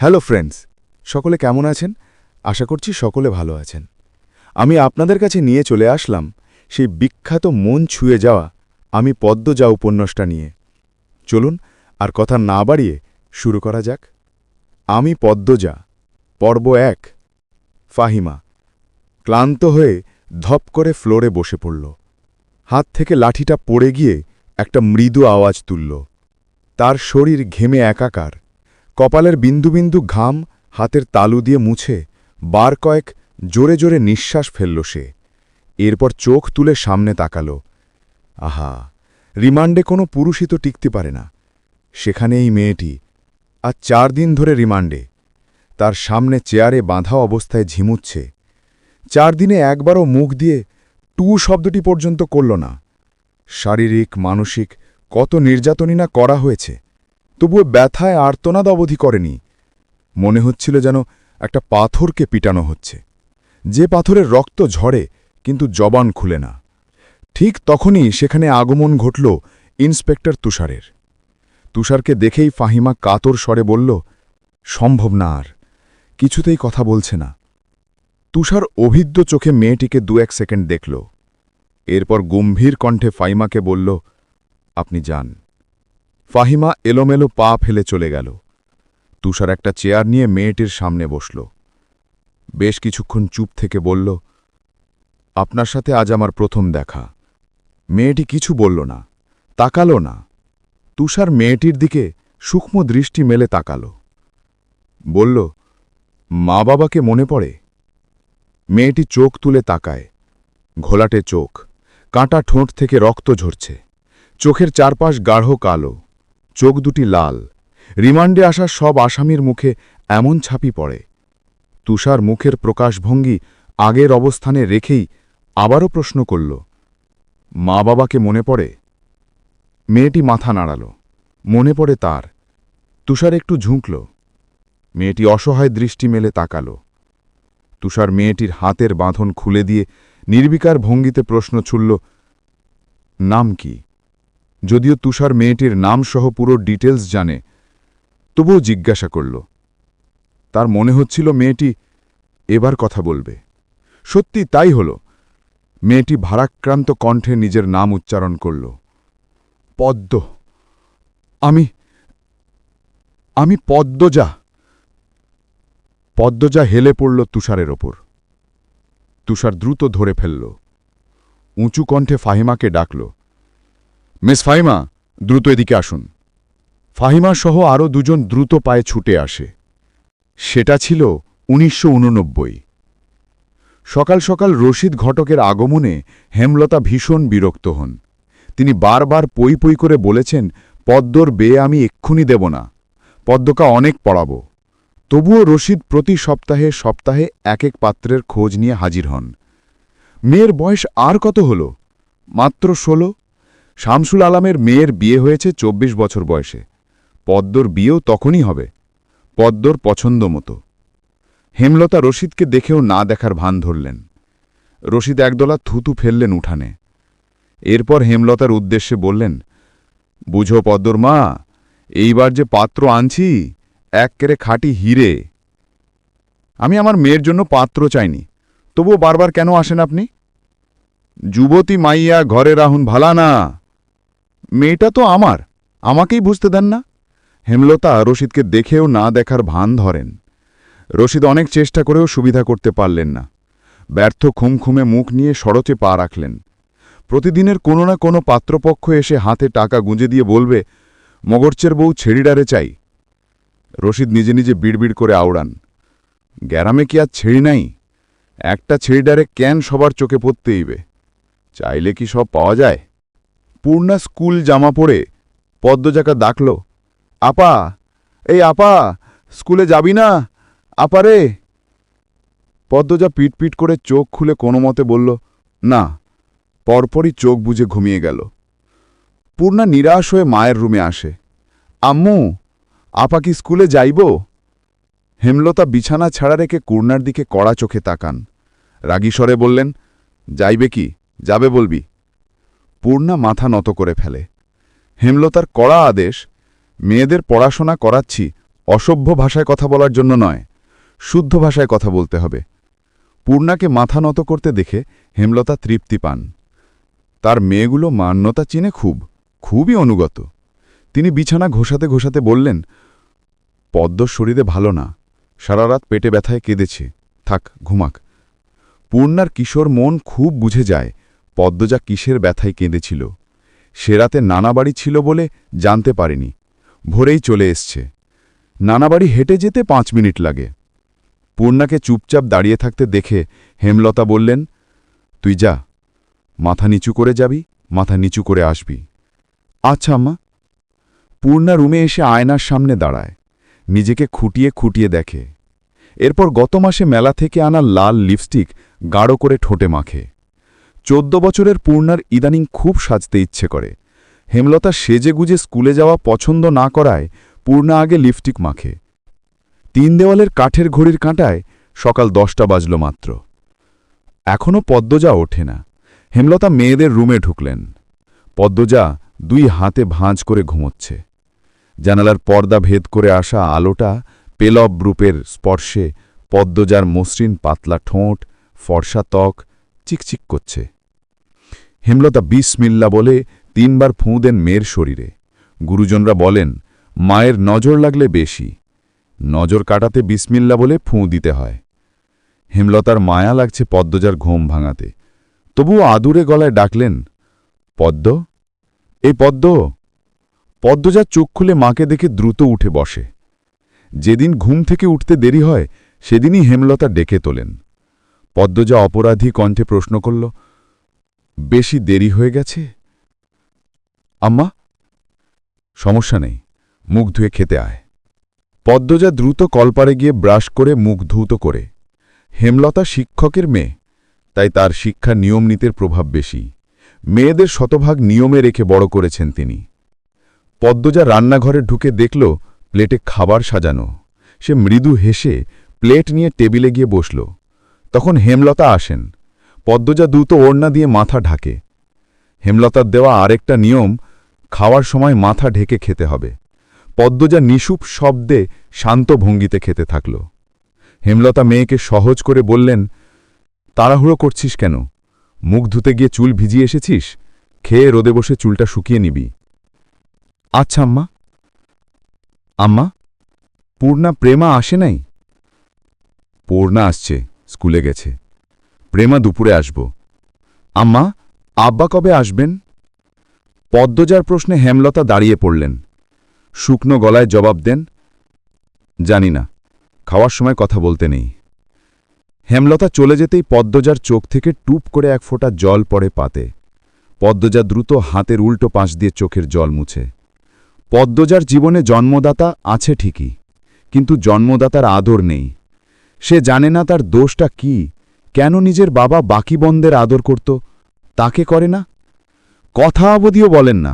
Hello friends, সকলে কেমন আছেন? আশা করছি সকলে ভালো আছেন। আমি আপনাদের কাছে নিয়ে চলে আসলাম সেই বিখ্যাত মন ছুঁয়ে যাওয়া আমি পদ্মজা উপন্যাসটা নিয়ে। চলুন আর কথা না বাড়িয়ে শুরু করা যাক। আমি পদ্মজা, পর্ব ১। ফাহিমা ক্লান্ত হয়ে ধপ করে ফ্লোরে বসে পড়ল। হাত থেকে লাঠিটা পড়ে গিয়ে একটা মৃদু আওয়াজ তুলল। তার শরীর ঘেমে একাকার। কপালের বিন্দু বিন্দু ঘাম হাতের তালু দিয়ে মুছে বার কয়েক জোরে জোরে নিঃশ্বাস ফেলল সে। এরপর চোখ তুলে সামনে তাকাল। আহা, রিমান্ডে কোনো পুরুষই তো টিকতে পারে না। সেখানে এই মেয়েটি আজ ৪ দিন ধরে রিমান্ডে, তার সামনে চেয়ারে বাঁধা অবস্থায় ঝিমুচ্ছে। ৪ দিনে একবারও মুখ দিয়ে টু শব্দটি পর্যন্ত করল না। শারীরিক মানসিক কত নির্যাতনই না করা হয়েছে, তবুও ব্যথায় আর্তনাদ অবধি করেনি। মনে হচ্ছিল যেন একটা পাথরকে পিটানো হচ্ছে, যে পাথরের রক্ত ঝরে কিন্তু জবান খুলে না। ঠিক তখনই সেখানে আগমন ঘটল ইন্সপেক্টর তুষারের। তুষারকে দেখেই ফাহিমা কাতর স্বরে বলল, সম্ভব না, আর কিছুতেই কথা বলছে না। তুষার অভিজ্ঞ চোখে মেয়েটিকে ২-১ সেকেন্ড দেখল। এরপর গম্ভীর কণ্ঠে ফাহিমাকে বলল, আপনি যান। ফাহিমা এলোমেলো পা ফেলে চলে গেল। তুষার একটা চেয়ার নিয়ে মেয়েটির সামনে বসল। বেশ কিছুক্ষণ চুপ থেকে বলল, আপনার সাথে আজ আমার প্রথম দেখা। মেয়েটি কিছু বলল না, তাকালো না। তুষার মেয়েটির দিকে সূক্ষ্ম দৃষ্টি মেলে তাকাল। বলল, মা বাবাকে মনে পড়ে? মেয়েটি চোখ তুলে তাকায়। ঘোলাটে চোখ, কাঁটা ঠোঁট থেকে রক্ত ঝরছে। চোখের চারপাশ গাঢ় কালো, চোখ দুটি লাল। রিমান্ডে আসা সব আসামির মুখে এমন ছাপি পড়ে। তুষার মুখের প্রকাশভঙ্গি আগের অবস্থানে রেখেই আবারও প্রশ্ন করল, মা বাবাকে মনে পড়ে? মেয়েটি মাথা নাড়াল। মনে পড়ে তার। তুষার একটু ঝুঁকল। মেয়েটি অসহায় দৃষ্টি মেলে তাকাল। তুষার মেয়েটির হাতের বাঁধন খুলে দিয়ে নির্বিকার ভঙ্গিতে প্রশ্ন ছুড়ল, নাম কি? যদিও তুষার মেয়েটির নামসহ পুরো ডিটেলস জানে, তবুও জিজ্ঞাসা করল। তার মনে হচ্ছিল মেয়েটি এবার কথা বলবে। সত্যি তাই হল। মেয়েটি ভারাক্রান্ত কণ্ঠে নিজের নাম উচ্চারণ করল, পদ্ম। আমি পদ্মজা। পদ্মজা হেলে পড়ল তুষারের ওপর। তুষার দ্রুত ধরে ফেলল। উঁচু কণ্ঠে ফাহিমাকে ডাকল, মিস ফাহিমা, দ্রুত এদিকে আসুন। ফাহিমা সহ আরও ২ জন দ্রুত পায়ে ছুটে আসে। সেটা ছিল ১৯৮৯। সকাল সকাল রশিদ ঘটকের আগমনে হেমলতা ভীষণ বিরক্ত হন। তিনি বারবার পই পই করে বলেছেন, পদ্মর বিয়ে আমি এক্ষুনি দেব না, পদ্মকা অনেক পড়াব। তবুও রশিদ প্রতি সপ্তাহে সপ্তাহে এক এক পাত্রের খোঁজ নিয়ে হাজির হন। মেয়ের বয়স আর কত হল? মাত্র ১৬। শামসুল আলমের মেয়ের বিয়ে হয়েছে ২৪ বছর বয়সে। পদ্মর বিয়েও তখনই হবে, পদ্মর পছন্দ মতো। হেমলতা রশিদকে দেখেও না দেখার ভান ধরলেন। রশিদ একদলা থুতু ফেললেন উঠানে। এরপর হেমলতার উদ্দেশ্যে বললেন, বুঝো পদ্মর মা, এইবার যে পাত্র আনছি এক্কেরে খাঁটি হিরে। আমি আমার মেয়ের জন্য পাত্র চাইনি, তবুও বারবার কেন আসেন আপনি? যুবতী মাইয়া ঘরে রাহুন ভালা না। মেয়েটা তো আমার, আমাকেই বুঝতে দেন না। হেমলতা রশিদকে দেখেও না দেখার ভান ধরেন। রশিদ অনেক চেষ্টা করেও সুবিধা করতে পারলেন না। ব্যর্থ খুমখুমে মুখ নিয়ে সড়চে পা রাখলেন। প্রতিদিনের কোনো না কোনো পাত্রপক্ষ এসে হাতে টাকা গুঁজে দিয়ে বলবে, মগরচের বউ ছেড়িডারে চাই। রশিদ নিজে নিজে বিড়বিড় করে আওড়ান, গ্যারামে কি আর ছেড়ি নাই? একটা ছেড়িডারে ক্যান সবার চোখে পড়তেইবে, চাইলে কি সব পাওয়া যায়? পূর্ণা স্কুল জামা পরে পদ্মজাকা ডাকল, আপা, এই আপা, স্কুলে যাবি না? আপারে। পদ্মজা পিটপিট করে চোখ খুলে কোনো মতে বলল, না। পরপরই চোখ বুজে ঘুমিয়ে গেল। পূর্ণা নিরাশ হয়ে মায়ের রুমে আসে, আম্মু, আপা কি স্কুলে যাইব? হেমলতা বিছানা ছাড়া রেখে পূর্ণার দিকে কড়া চোখে তাকান। রাগী স্বরে বললেন, যাইবে কি, যাবে বলবি। পূর্ণা মাথা নত করে ফেলে। হেমলতার কড়া আদেশ, মেয়েদের পড়াশোনা করাচ্ছি, অসভ্য ভাষায় কথা বলার জন্য নয়, শুদ্ধ ভাষায় কথা বলতে হবে। পূর্ণাকে মাথা নত করতে দেখে হেমলতা তৃপ্তি পান। তার মেয়েগুলো মান্যতা চিনে খুবই অনুগত। তিনি বিছানা ঘোষাতে ঘোষাতে বললেন, পদ্ম শরীরে ভালো না, সারা রাত পেটে ব্যথায় কেঁদেছে, থাক ঘুমাক। পূর্ণার কিশোর মন খুব বুঝে যায় পদ্মজা কিসের ব্যথায় কেঁদেছিল। সে রাতে নানাবাড়ি ছিল বলে জানতে পারেনি, ভোরেই চলে এসছে। নানাবাড়ি হেঁটে যেতে 5 মিনিট লাগে। পূর্ণাকে চুপচাপ দাঁড়িয়ে থাকতে দেখে হেমলতা বললেন, তুই যা, মাথা নিচু করে যাবি, মাথা নিচু করে আসবি। আচ্ছা আম্মা। পূর্ণা রুমে এসে আয়নার সামনে দাঁড়ায়, নিজেকে খুঁটিয়ে খুঁটিয়ে দেখে। এরপর গত মাসে মেলা থেকে আনা লাল লিপস্টিক গাঢ় করে ঠোঁটে মাখে। 14 বছরের পূর্ণার ইদানিং খুব সাজতে ইচ্ছে করে। হেমলতা সেজেগুজে স্কুলে যাওয়া পছন্দ না করায় পূর্ণা আগে লিপস্টিক মাখে। 3 দেওয়ালের কাঠের ঘড়ির কাঁটায় সকাল 10টা বাজল মাত্র। এখনও পদ্মজা ওঠে না। হেমলতা মেয়েদের রুমে ঢুকলেন। পদ্মজা 2 হাতে ভাঁজ করে ঘুমোচ্ছে। জানালার পর্দা ভেদ করে আসা আলোটা পেলব রূপের স্পর্শে পদ্মজার মসৃণ পাতলা ঠোঁট, ফর্সা ত্বক চিকচিক করছে। হেমলতা বিসমিল্লা বলে 3 বার ফুঁ দেন মেয়ের শরীরে। গুরুজনরা বলেন, মায়ের নজর লাগলে বেশি, নজর কাটাতে বিসমিল্লা বলে ফুঁ দিতে হয়। হেমলতার মায়া লাগছে পদ্মজার ঘুম ভাঙাতে, তবুও আদুরে গলায় ডাকলেন, পদ্ম, এই পদ্ম। পদ্মজার চোখ খুলে মাকে দেখে দ্রুত উঠে বসে। যেদিন ঘুম থেকে উঠতে দেরি হয় সেদিনই হেমলতা ডেকে তোলেন। পদ্মজা অপরাধী কণ্ঠে প্রশ্ন করল, বেশি দেরি হয়ে গেছে? আম্মা, সমস্যা নেই, মুখ ধুয়ে খেতে আয়। পদ্মজা দ্রুত কলপারে গিয়ে ব্রাশ করে মুখ ধৌত করে। হেমলতা শিক্ষকের মেয়ে, তাই তার শিক্ষা নিয়ম নীতির প্রভাব বেশি। মেয়েদের শতভাগ নিয়মে রেখে বড় করেছেন তিনি। পদ্মজা রান্নাঘরে ঢুকে দেখল প্লেটে খাবার সাজানো। সে মৃদু হেসে প্লেট নিয়ে টেবিলে গিয়ে বসল। তখন হেমলতা আসেন। পদ্মজা দ্রুত ওড়না দিয়ে মাথা ঢাকে। হেমলতার দেওয়া আরেকটা নিয়ম, খাওয়ার সময় মাথা ঢেকে খেতে হবে। পদ্মজা নিশুপ শব্দে শান্ত ভঙ্গিতে খেতে থাকল। হেমলতা মেয়েকে সহজ করে বললেন, তাড়াহুড়ো করছিস কেন? মুখ ধুতে গিয়ে চুল ভিজিয়ে এসেছিস, খেয়ে রোদে বসে চুলটা শুকিয়ে নিবি। আচ্ছা আম্মা। আম্মা, পূর্ণা প্রেমা আসে নাই? পূর্ণা আসছে, স্কুলে গেছে। প্রেমা দুপুরে আসব। আম্মা, আব্বা কবে আসবেন? পদ্মজার প্রশ্নে হেমলতা দাঁড়িয়ে পড়লেন। শুকনো গলায় জবাব দেন, জানি না, খাওয়ার সময় কথা বলতে নেই। হেমলতা চলে যেতেই পদ্মজার চোখ থেকে টুপ করে 1 ফোঁটা জল পড়ে পাতে। পদ্মজা দ্রুত হাতের উল্টো পাশ দিয়ে চোখের জল মুছে। পদ্মজার জীবনে জন্মদাতা আছে ঠিকই, কিন্তু জন্মদাতার আদর নেই। সে জানে না তার দোষটা কি, কেন নিজের বাবা বাকি বন্ধের আদর করত, তাকে করে না। কথা অবধিও বলেন না।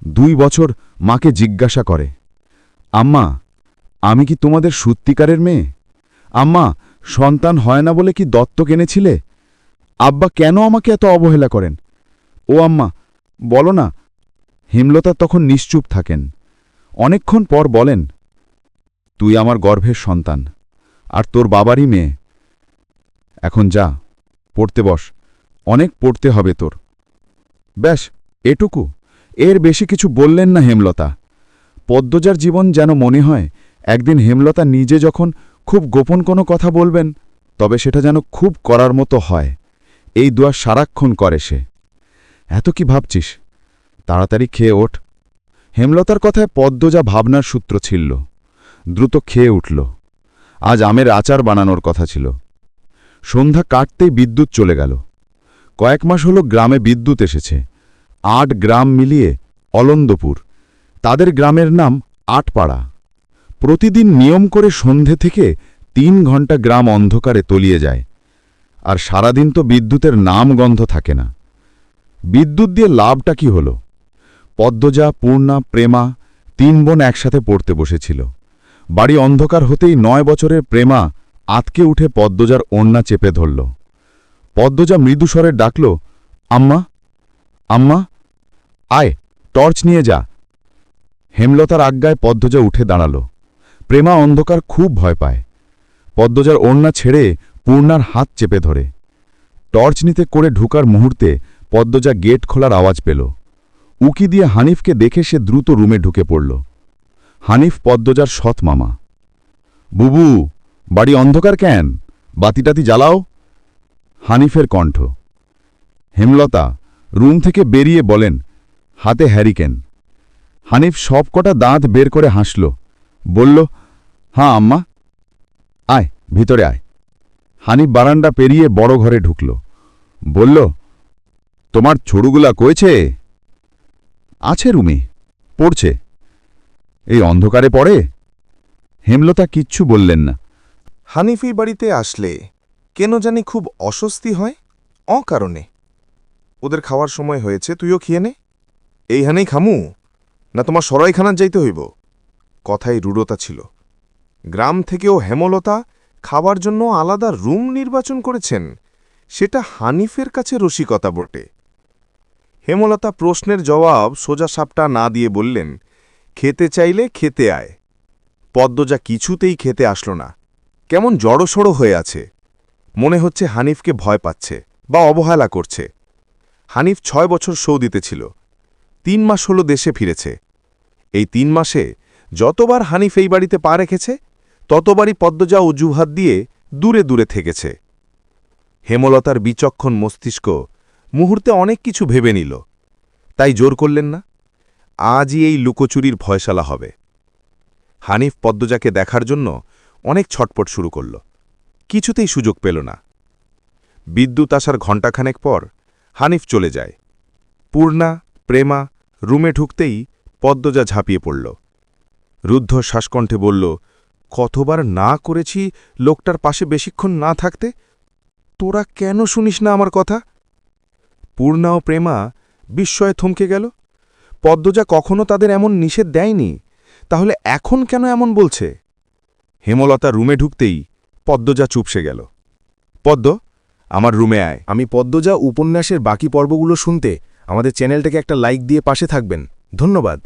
2 বছর মাকে জিজ্ঞাসা করে, আম্মা, আমি কি তোমাদের সত্যিকারের মেয়ে? আম্মা, সন্তান হয় না বলে কি দত্তক এনেছিলে? আব্বা কেন আমাকে এত অবহেলা করেন? ও আম্মা, বলো না। হেমলতা তখন নিশ্চুপ থাকেন। অনেকক্ষণ পর বলেন, তুই আমার গর্ভের সন্তান, আর তোর বাবারই মেয়ে। এখন যা, পড়তে বস, অনেক পড়তে হবে তোর। ব্যাস, এটুকু, এর বেশি কিছু বললেন না হেমলতা। পদ্মজার জীবন যেন মনে হয় একদিন হেমলতা নিজে যখন খুব গোপন কোনো কথা বলবেন, তবে সেটা যেন খুব করার মতো হয়। এই দোয়া সারাক্ষণ করে সে। এত কি ভাবছিস? তাড়াতাড়ি খেয়ে ওঠ। হেমলতার কথায় পদ্মজা ভাবনার সূত্র ছিল। দ্রুত খেয়ে উঠল। আজ আমের আচার বানানোর কথা ছিল। সন্ধ্যা কাটতেই বিদ্যুৎ চলে গেল। কয়েক মাস হল গ্রামে বিদ্যুৎ এসেছে। 8 গ্রাম মিলিয়ে অলন্দপুর। তাদের গ্রামের নাম আটপাড়া। প্রতিদিন নিয়ম করে সন্ধে থেকে 3 ঘণ্টা গ্রাম অন্ধকারে তলিয়ে যায়। আর সারাদিন তো বিদ্যুতের নাম গন্ধ থাকে না। বিদ্যুৎ দিয়ে লাভটা কি হল? পদ্মজা, পূর্ণা, প্রেমা 3 বোন একসাথে পড়তে বসেছিল। বাড়ি অন্ধকার হতেই 9 বছরের প্রেমা আতকে উঠে পদ্মজার ওড়না চেপে ধরল। পদ্মজা মৃদুস্বরে ডাকল, আম্মা, আম্মা, আয়, টর্চ নিয়ে যা। হেমলতার আজ্ঞায় পদ্মজা উঠে দাঁড়াল। প্রেমা অন্ধকার খুব ভয় পায়। পদ্মজার ওড়না ছেড়ে পূর্ণার হাত চেপে ধরে। টর্চ নিতে করে ঢুকার মুহূর্তে পদ্মজা গেট খোলার আওয়াজ পেল। উকি দিয়ে হানিফকে দেখে সে দ্রুত রুমে ঢুকে পড়ল। হানিফ পদ্মজার সৎ মামা। বুবু, বাড়ি অন্ধকার কেন? বাতিটাতি জ্বালাও। হানিফের কণ্ঠ। হেমলতা রুম থেকে বেরিয়ে বলেন, হাতে হ্যারিকেন। হানিফ সবকটা দাঁত বের করে হাসল, বলল, হ্যাঁ আম্মা, আয় ভিতরে আয়। হানিফ বারান্দা পেরিয়ে বড় ঘরে ঢুকল, বলল, তোমার ছড়ুগুলা কয়েছে? আছে রুমে, পড়ছে। এই অন্ধকারে পড়ে? হেমলতা কিচ্ছু বললেন না। হানিফ এই বাড়িতে আসলে কেন জানি খুব অস্বস্তি হয়, অকারণে। ওদের খাওয়ার সময় হয়েছে, তুইও খেয়ে নে। এইখানেই খামু, না তোমার সরাইখানার যাইতে হইব? কথায় রূঢ়তা ছিল। গ্রাম থেকেও হেমলতা খাবার জন্য আলাদা রুম নির্বাচন করেছেন, সেটা হানিফের কাছে রসিকতা বটে। হেমলতা প্রশ্নের জবাব সোজা সাপটা না দিয়ে বললেন, খেতে চাইলে খেতে আয়। পদ্মজা কিছুতেই খেতে আসল না, কেমন জড়সড়ো হয়ে আছে। মনে হচ্ছে হানিফকে ভয় পাচ্ছে বা অবহেলা করছে। হানিফ 6 বছর সৌদিতে ছিল, 3 মাস হলো দেশে ফিরেছে। এই 3 মাসে যতবার হানিফ এই বাড়িতে পা রেখেছে, ততবারই পদ্মজা অজুহাত দিয়ে দূরে দূরে থেকেছে। হেমলতার বিচক্ষণ মস্তিষ্ক মুহূর্তে অনেক কিছু ভেবে নিল, তাই জোর করলেন না। আজই এই লুকোচুরির ফয়সালা হবে। হানিফ পদ্মজাকে দেখার জন্য অনেক ছটপট শুরু করল, কিছুতেই সুযোগ পেল না। বিদ্যুৎ আসার ঘণ্টাখানেক পর হানিফ চলে যায়। পূর্ণা, প্রেমা রুমে ঢুকতেই পদ্মজা ঝাঁপিয়ে পড়ল। রুদ্ধ শ্বাসকণ্ঠে বলল, কতবার না করেছি লোকটার পাশে বেশিক্ষণ না থাকতে, তোরা কেন শুনিস না আমার কথা? পূর্ণা ও প্রেমা বিস্ময়ে থমকে গেল। পদ্মজা কখনো তাদের এমন নিষেধ দেয়নি, তাহলে এখন কেন এমন বলছে? হেমলতা রুমে ঢুকতেই পদ্মজা চুপসে গেল। পদ্ম, আমার রুমে আয়। আমি পদ্মজা উপন্যাসের বাকি পর্বগুলো শুনতে আমাদের চ্যানেলটাকে একটা লাইক দিয়ে পাশে থাকবেন। ধন্যবাদ।